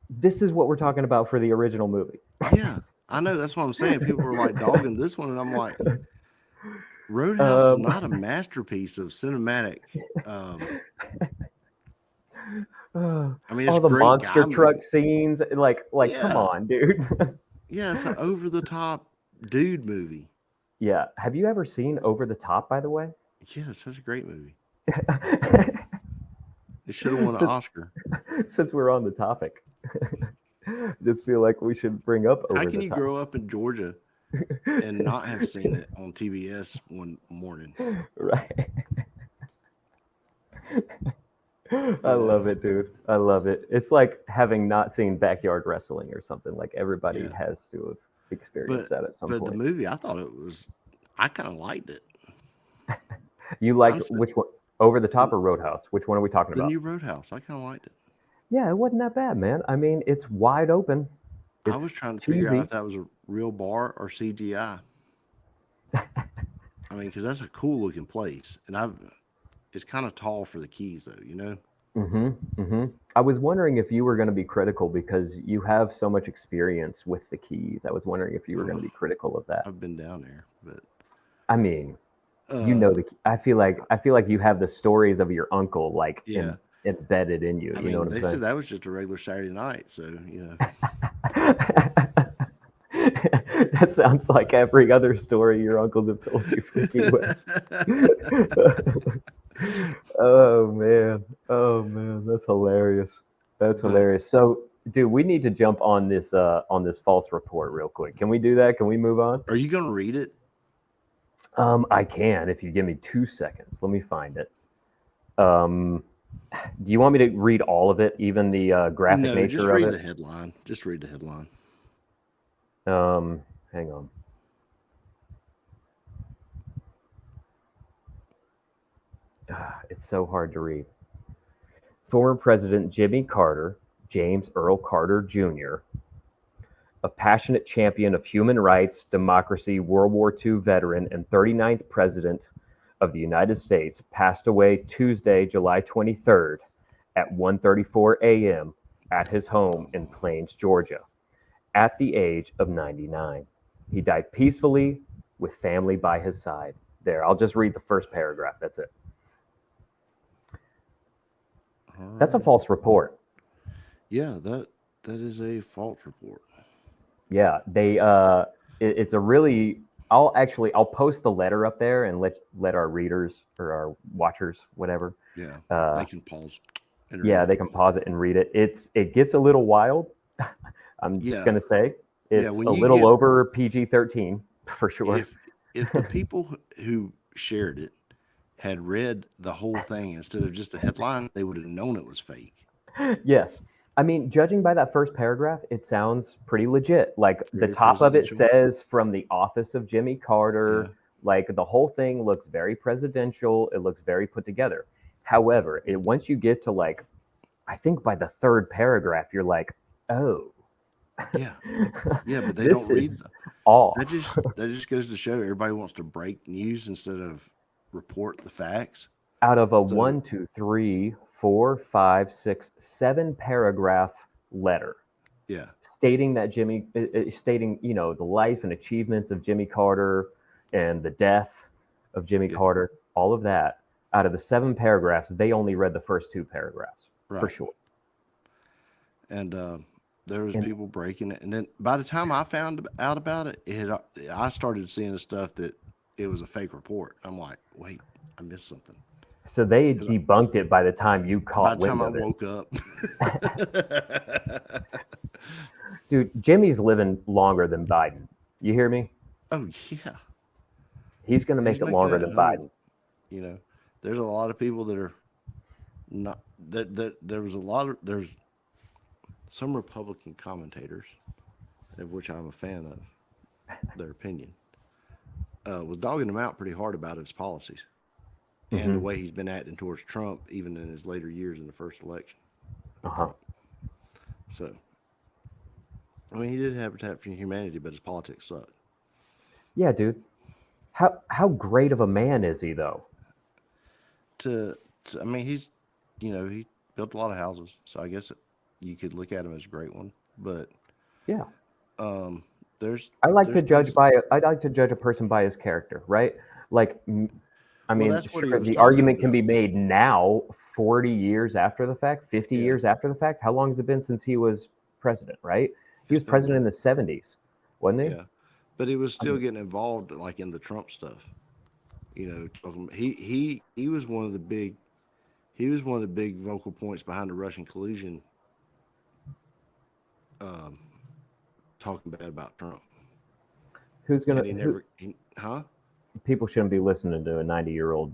This is what we're talking about for the original movie. Yeah, I know. That's what I'm saying. People were like dogging this one, and I'm like, Roadhouse is not a masterpiece of cinematic. I mean, it's all the monster truck scenes. Like, come on, dude. Yeah, it's an over the top dude movie. Yeah. Have you ever seen Over the Top, by the way? Yeah, it's such a great movie. It should have won an since, Oscar. since we're on the topic, just feel like we should bring up How Over can the you Top. grow up in Georgia and not have seen it on TBS one morning? Right. I You know? love it, dude. I love it. It's like having not seen backyard wrestling or something. Like everybody Yeah. has to have experienced But that at some the point. movie, I thought it was. I kind of liked it. You I'm liked s- which one? Over the Top the, or Roadhouse? Which one are we talking the about? new Roadhouse. I kind of liked it. Yeah, it wasn't that bad, man. I mean, it's wide open. I was It's trying to figure out cheesy. if that was a real bar or CGI. I mean, because that's a cool looking place, and I've. It's kind of tall for the Keys, though. You know. Mm-hmm. Mm-hmm. I was wondering if you were going to be critical because you have so much experience with the Keys. I was wondering if you were going to Oh, be critical of that. I've been down there, but I mean, you uh, know the. I feel like you have the stories of your uncle like yeah. embedded in you. I You know mean, what I'm they saying? said that was just a regular Saturday night, so you know. That sounds like every other story your uncles have told you from Key West. Oh man. Oh man, that's hilarious. That's But hilarious. So, dude, we need to jump on this false report real quick. Can we do that? Can we move on? are you gonna read it? I can if you give me 2 seconds. Let me find it. Um, do you want me to read all of it, even the graphic No, just nature of read the it? headline. Just read the headline. Hang on. It's so hard to read. Former President Jimmy Carter, James Earl Carter Jr., a passionate champion of human rights, democracy, World War II veteran, and 39th President of the United States, passed away Tuesday, July 23rd at 1:34 a.m. at his home in Plains, Georgia, at the age of 99. He died peacefully with family by his side. There, I'll just read the first paragraph. That's it. All That's a right. false report. Yeah, that is a false report. Yeah, it's a really I'll post the letter up there and let our readers or our watchers, whatever. Yeah, Uh they can pause and read yeah, it. they can pause it and read it. It gets a little wild. I'm just Yeah, gonna say yeah. it's When a you little get over PG-13 for sure. if the people who shared it had read the whole thing instead of just the headline, they would have known it was fake. Yes. I mean, judging by that first paragraph, it sounds pretty legit. Like the Very top of it presidential. says from the office of Jimmy Carter. Yeah, Like the whole thing looks very presidential. It looks very put together. However, once you get to like, I think by the third paragraph, you're like, oh, yeah, yeah. But they don't this read. is off. That just goes to show everybody wants to break news instead of report the facts. Out of a So one, two, three, four, five, six, 7 paragraph letter yeah, stating that stating the life and achievements of Jimmy Carter and the death of Jimmy yeah, Carter, all of that. Out of the 7 paragraphs, they only read the first 2 paragraphs for right. sure. And there was And people breaking it. And then by the time I found out about it, I started seeing the stuff that it was a fake report. I'm like, wait, I missed something. so they 'Cause debunked it by the time you by caught the time wind I of it. woke up, Dude, Jimmy's living longer than Biden. You hear me? oh yeah, He's going to he's make it making longer it than home. Biden. You know, there's a lot of people that are not that there was a lot of there's some Republican commentators, of which I'm a fan of their opinion, was dogging him out pretty hard about his policies and the Hmm. way he's been acting towards Trump, even in his later years in the first election of Uh-huh. Trump. So, I mean, he did have Habitat for Humanity, but his politics suck. Yeah, dude. How great of a man is he though? I mean, he built a lot of houses, so I guess you could look at him as a great one. But Yeah. um, there's I things. like to judge a person by his character, right? Like, I Well, mean, that's what he sure, was the talking argument can about. be made now, 40 years after the fact, 50 Yeah, years after the fact. How long has it been since he was president, right? He it's was been a president in minute. the 70s. wasn't he? Yeah, but he was still getting involved like in the Trump stuff. He was one of the big vocal points behind the Russian collusion, um, talking bad about Trump. Who's And gonna? he Who? never, huh? People shouldn't be listening to a 90-year-old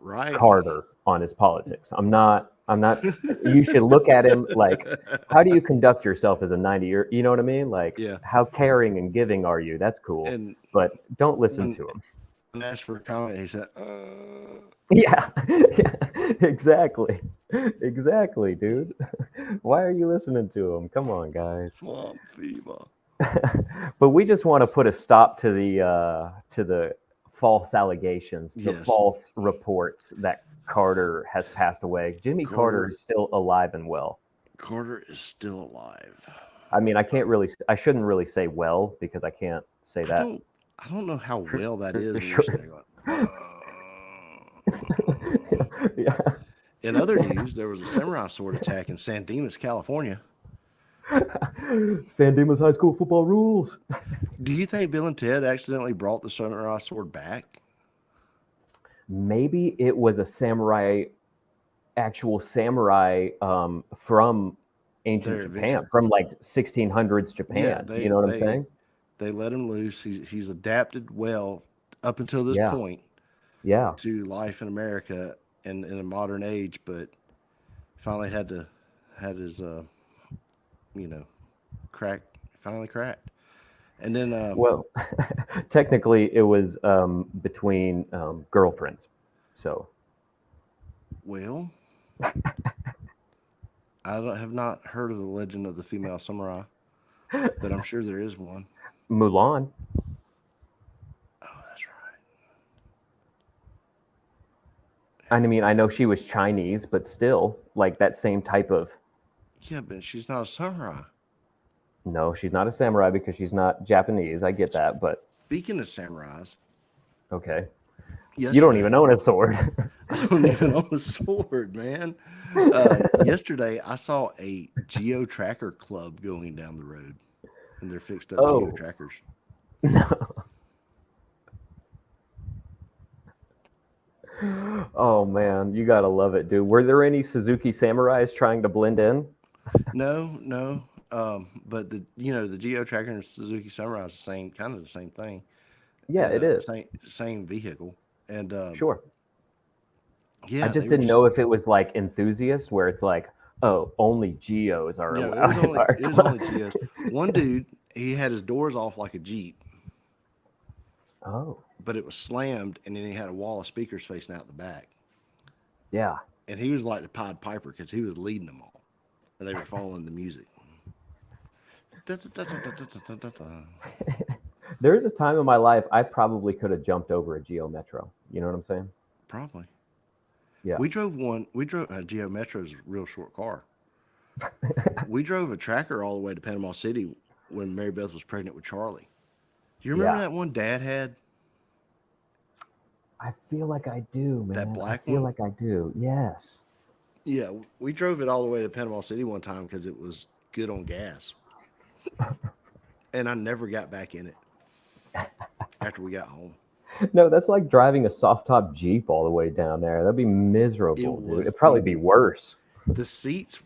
Right. Carter on his politics. I'm not. I'm not. You should look at him like, how do you conduct yourself as a 90-year? You know what I mean? Like, Yeah. how caring and giving are you? That's cool, And but don't listen when to him. when asked for a comment, he said, Yeah, yeah, exactly, exactly, dude. Why are you listening to him? Come on, guys. swamp fever. But we just want to put a stop to the false allegations, the Yes. false reports that Carter has passed away. Jimmy Carter is still alive and well. Carter is still alive. I mean, I shouldn't really say well because I can't say that. I don't know how well that is when sure. you're saying like, Yeah. In other news, there was a samurai sword attack in San Dimas, California. San Dimas High School football rules. Do you think Bill and Ted accidentally brought the samurai sword back? Maybe it was a actual samurai from ancient Their Japan, adventure. from like 1600s Japan. Yeah, You know what I'm saying? They let him loose. He's adapted well up until this Yeah. point Yeah. to life in America and in a modern age, but finally had his finally cracked. And then Well, technically, it was between girlfriends. So, well, have not heard of the legend of the female samurai, but I'm sure there is one. Mulan. Oh, that's right. I mean, I know she was Chinese, but still, like that same type of. Yeah, but she's not a samurai. No, she's not a samurai because she's not Japanese. I get that, but Speaking of samurais, okay. yesterday, You don't even own a sword. I don't even own a sword, man. Yesterday, I saw a geo tracker club going down the road, and they're fixed up geo trackers. Oh man, you gotta love it, dude. Were there any Suzuki Samurais trying to blend in? No. But the geo tracker and Suzuki Samurai is the same thing. Yeah, it is. Same vehicle, and Sure. yeah, I just they were didn't know if it was like enthusiasts, where it's like, oh, only geos are Yeah, allowed in our it was club. only geos. One dude, he had his doors off like a Jeep, Oh, but it was slammed, and then he had a wall of speakers facing out the back. yeah. And he was like the Pied Piper because he was leading them all, and they were following the music. There is a time in my life I probably could have jumped over a Geo Metro. You know what I'm saying? Probably. Yeah. We drove a Geo Metro's a real short car. We drove a tracker all the way to Panama City when Mary Beth was pregnant with Charlie. Do you remember that one Dad had? I feel like I do, man. That black I feel one? like I do. Yes. Yeah, we drove it all the way to Panama City one time because it was good on gas. And I never got back in it after we got home. No, that's like driving a soft top Jeep all the way down there. That'd be miserable, dude. It'd probably be worse. The seats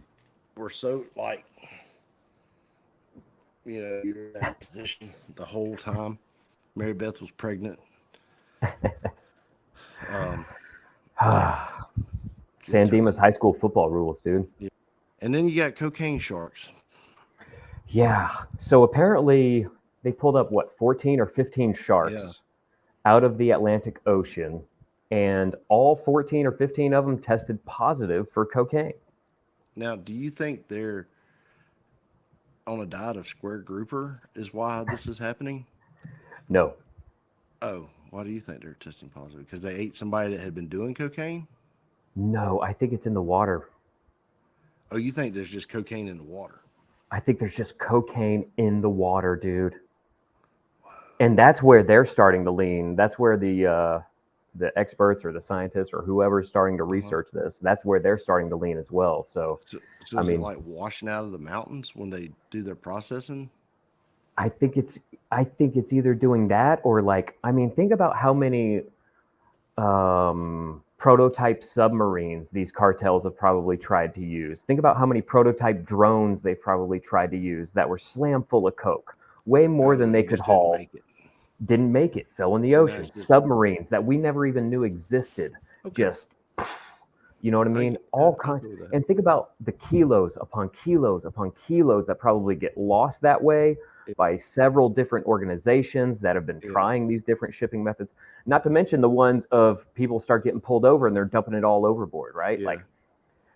were so like, you're in that position the whole time. Mary Beth was pregnant. San Dimas High School football rules, dude. Yeah. And then you got cocaine sharks. Yeah. So apparently they pulled up 14 or 15 sharks out of the Atlantic Ocean, and all 14 or 15 of them tested positive for cocaine. Now, do you think they're on a diet of square grouper is why this is happening? No. Oh, why do you think they're testing positive? Because they ate somebody that had been doing cocaine? No, I think it's in the water. Oh, you think there's just cocaine in the water? I think there's just cocaine in the water, dude. And that's where they're starting to lean. That's where the experts or the scientists or whoever's starting to research this, that's where they're starting to lean as well. So is it like washing out of the mountains when they do their processing? I think it's either doing that or like, I mean, think about how many prototype submarines these cartels have probably tried to use. Think about how many prototype drones they've probably tried to use that were slam full of coke, way more than they They could just didn't haul. make it. Didn't make it, fell in the So now ocean. it's just Submarines that we never even knew existed, okay. just, you know what I mean? All I kinds. go with that. And think about the kilos upon kilos upon kilos that probably get lost that way Yeah. by several different organizations that have been Yeah. trying these different shipping methods. Not to mention the ones of people start getting pulled over and they're dumping it all overboard, right? Yeah. Like,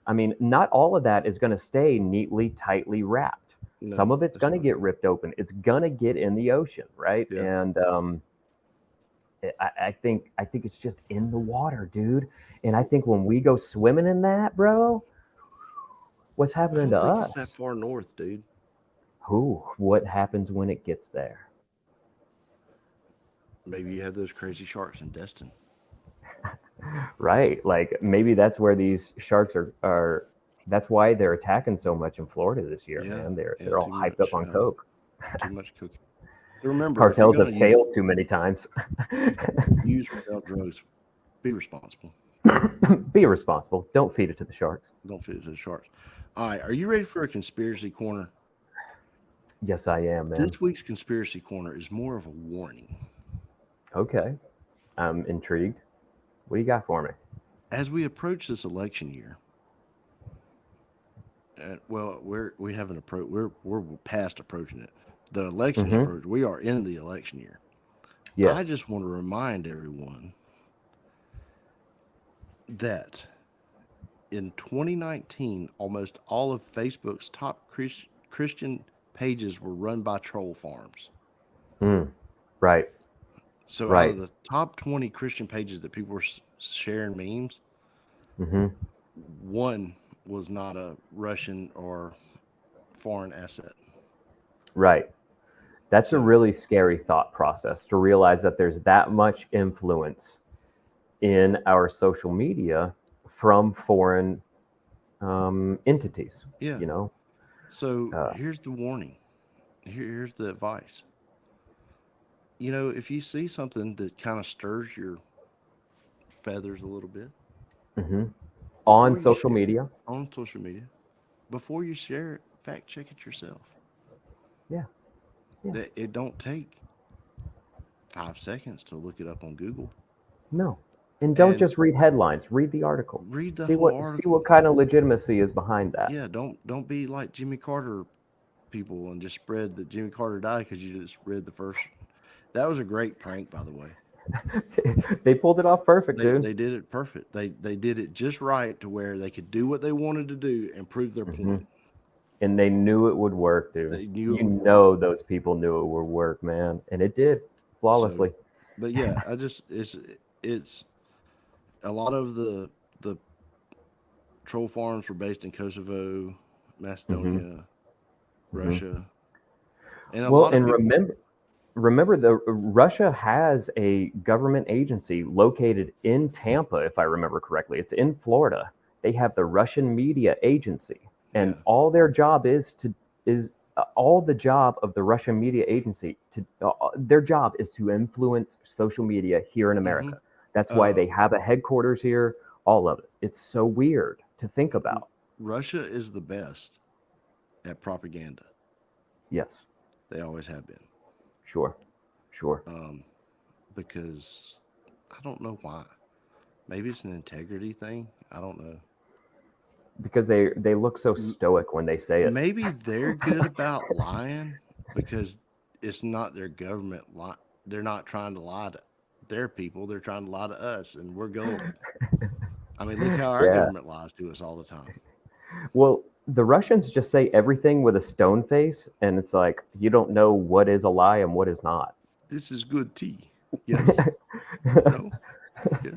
I mean, not all of that is going to stay neatly, tightly wrapped. Some No, of it's that's going to not. get ripped open. It's going to get in the ocean, right? Yeah. And I think it's just in the water, dude. And I think when we go swimming in that, bro, what's I happening don't to think it's that us? far north, dude. What happens when it gets there? Maybe you have those crazy sharks in Destin. Right? Like maybe that's where these sharks are that's why they're attacking so much in Florida this year, Yeah. man. They're Yeah, all too hyped much. up on coke. Too much cooking. Remember, if you're Cartels gonna have failed too many times. use without drugs, be responsible. Be responsible. Don't feed it to the sharks. Don't feed it to the sharks. All right, are you ready for a conspiracy corner? Yes, I am, man. This week's conspiracy corner is more of a warning. Okay. I'm intrigued. What do you got for me? As we approach this election year, well, we haven't approached. We're past approaching it. The election is approaching. We are in the election year. Yes. I just want to remind everyone that in 2019, almost all of Facebook's top Christian pages were run by troll farms. Right. So Right. out of the top 20 Christian pages that people were sharing memes, one was not a Russian or foreign asset. Right. That's a really scary thought process to realize that there's that much influence in our social media from foreign entities. Yeah. You know. So here's the warning. Here's the advice. You know, if you see something that kind of stirs your feathers a little bit On social media. On social media, before you share it, fact check it yourself. Yeah. That it don't take 5 seconds to look it up on Google. No. And don't just read headlines. Read the article. Read the see whole what article. See what kind of legitimacy is behind that. Yeah, don't be like Jimmy Carter people and just spread that Jimmy Carter died because you just read the first. That was a great prank, by the way. They pulled it off perfect, dude. They did it perfect. They did it just right to where they could do what they wanted to do and prove their point. And they knew it would work, dude. They knew those people knew it would work, man, and it did flawlessly. So, but yeah, it's a lot of the troll farms were based in Kosovo, Macedonia, Russia, and a lot of people, remember the Russia has a government agency located in Tampa, if I remember correctly. It's in Florida. They have the Russian Media Agency, and all their job all the job of the Russian Media Agency their job is to influence social media here in America. That's why they have a headquarters here. All of it. It's so weird to think about. Russia is the best at propaganda. Yes, they always have been. Sure. Because I don't know why. Maybe it's an integrity thing. I don't know. Because they look so stoic when they say it. Maybe they're good about lying because it's not their government lie. They're not trying to lie to their people. They're trying to lie to us, and we're gullible. I mean, look how our government lies to us all the time. Well, the Russians just say everything with a stone face, and it's like you don't know what is a lie and what is not. This is good tea. Yes. No. Yeah.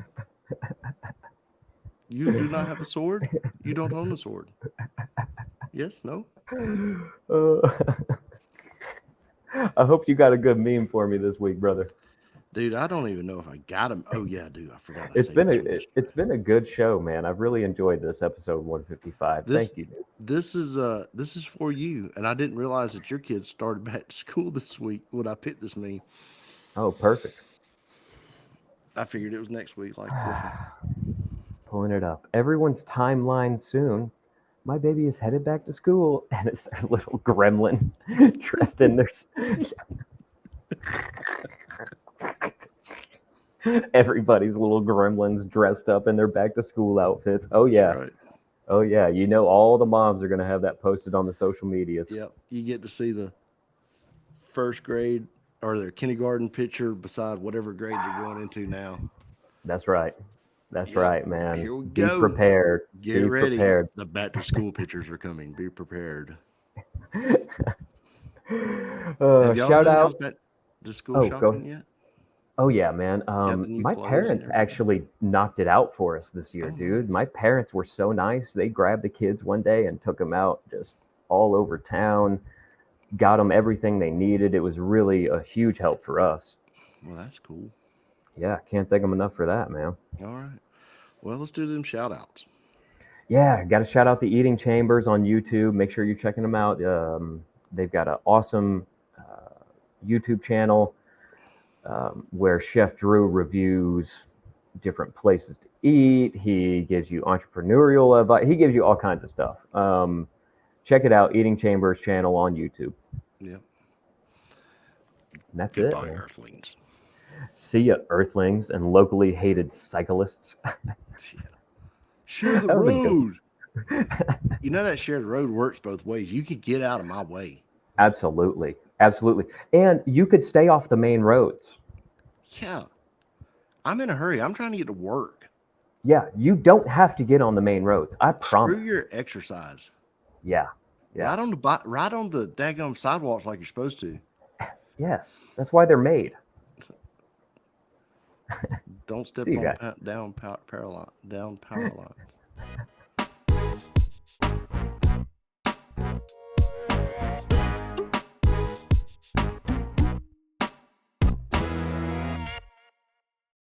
You do not have a sword? You don't own a sword. Yes? No? I hope you got a good meme for me this week, brother. Dude, I don't even know if I got him. Oh yeah, dude, I forgot I It's saved been this one yesterday. it's been a good show, man. I've really enjoyed this episode 155. This Thank you, dude. this is for you, and I didn't realize that your kids started back to school this week when I picked this meme. Oh, perfect. I figured it was next week, like Griffin. Pulling it up. Everyone's timeline soon. My baby is headed back to school, and it's their little gremlin dressed in their. Everybody's little gremlins dressed up in their back to school outfits. Oh That's yeah. right. Oh yeah. You know all the moms are gonna have that posted on the social medias. Yep. You get to see the first grade or their kindergarten picture beside whatever grade they're going into now. That's right. That's Yep. right, man. Here we Be go. prepared. Get Be ready. prepared. The back to school pictures are coming. Be prepared. Have y'all Shout done out. y'all's back to school Oh, shopping yet? Oh yeah, man. Got the new My clothes and parents everything? actually knocked it out for us this year, Oh, dude. My parents were so nice. They grabbed the kids one day and took them out just all over town, got them everything they needed. It was really a huge help for us. well, that's cool. Yeah, can't thank them enough for that, man. All right. Well, let's do them shout outs. Yeah, got to shout out the Eating Chambers on YouTube. Make sure you're checking them out. They've got an awesome YouTube channel where Chef Drew reviews different places to eat. He gives you entrepreneurial advice. He gives you all kinds of stuff. Check it out, Eating Chambers channel on YouTube. Yep. And that's Goodbye, it. Man. Earthlings. See ya, Earthlings and locally hated cyclists. Share the That was a good road. You know that share the road works both ways. You could get out of my way. Absolutely. Absolutely. And you could stay off the main roads. Yeah. I'm in a hurry. I'm trying to get to work. Yeah, you don't have to get on the main roads. I promise. Screw your exercise. Yeah. Yeah. Ride on the daggum sidewalks like you're supposed to. Yes. That's why they're made. Don't step See you on guys. down power line.